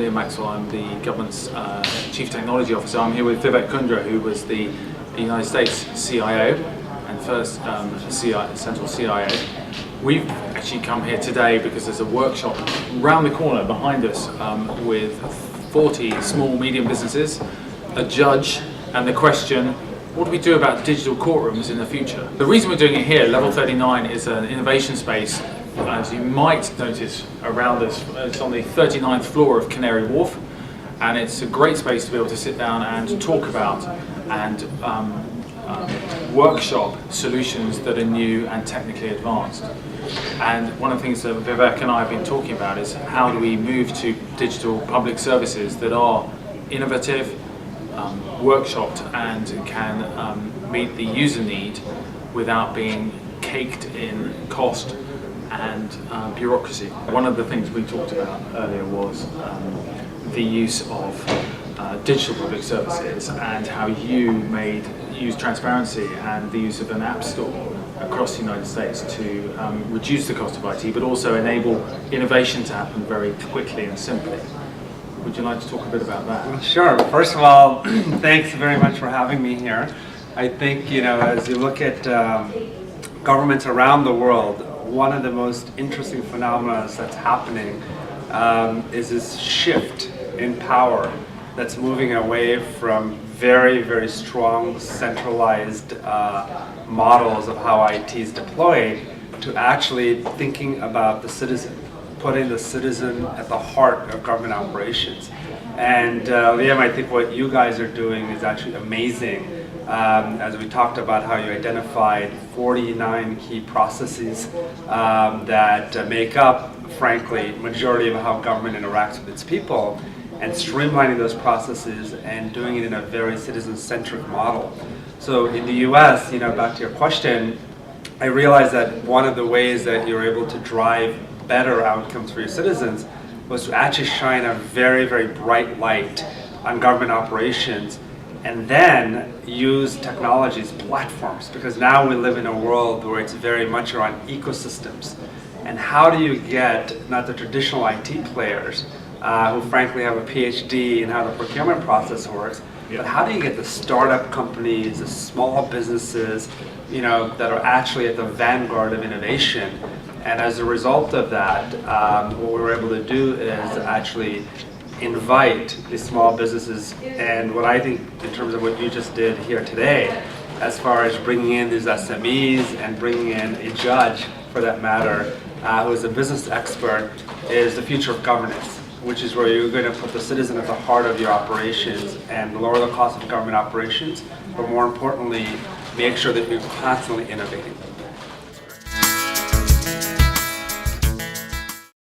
Maxwell. I'm the government's Chief Technology Officer. I'm here with Vivek Kundra, who was the United States CIO and first central CIO. We've actually come here today because there's a workshop around the corner behind us with 40 small, medium businesses, a judge, and the question, what do we do about digital courtrooms in the future? The reason we're doing it here, Level 39 is an innovation space, as you might notice around us. It's on the 39th floor of Canary Wharf, and it's a great space to be able to sit down and talk about and workshop solutions that are new and technically advanced. And one of the things that Vivek and I have been talking about is how do we move to digital public services that are innovative, workshopped, and can meet the user need without being caked in cost and bureaucracy. One of the things we talked about earlier was the use of digital public services and how you use transparency and the use of an app store across the United States to reduce the cost of IT, but also enable innovation to happen very quickly and simply. Would you like to talk a bit about that? Sure. First of all, thanks very much for having me here. I think, as you look at governments around the world, one of the most interesting phenomena that's happening is this shift in power that's moving away from very, very strong centralized models of how IT is deployed to actually thinking about the citizen, putting the citizen at the heart of government operations. And Liam, I think what you guys are doing is actually amazing. As we talked about how you identified 49 key processes that make up, frankly, majority of how government interacts with its people, and streamlining those processes and doing it in a very citizen-centric model. So in the US, back to your question, I realized that one of the ways that you're able to drive better outcomes for your citizens was to actually shine a very, very bright light on government operations and then use technologies, platforms, because now we live in a world where it's very much around ecosystems. And how do you get not the traditional IT players who frankly have a PhD in how the procurement process works, but how do you get the startup companies, the small businesses, that are actually at the vanguard of innovation? And as a result of that, what we were able to do is actually invite the small businesses, and what I think in terms of what you just did here today, as far as bringing in these SMEs and bringing in a judge, for that matter, who is a business expert, is the future of governance, which is where you're going to put the citizen at the heart of your operations and lower the cost of government operations, but more importantly, make sure that you're constantly innovating.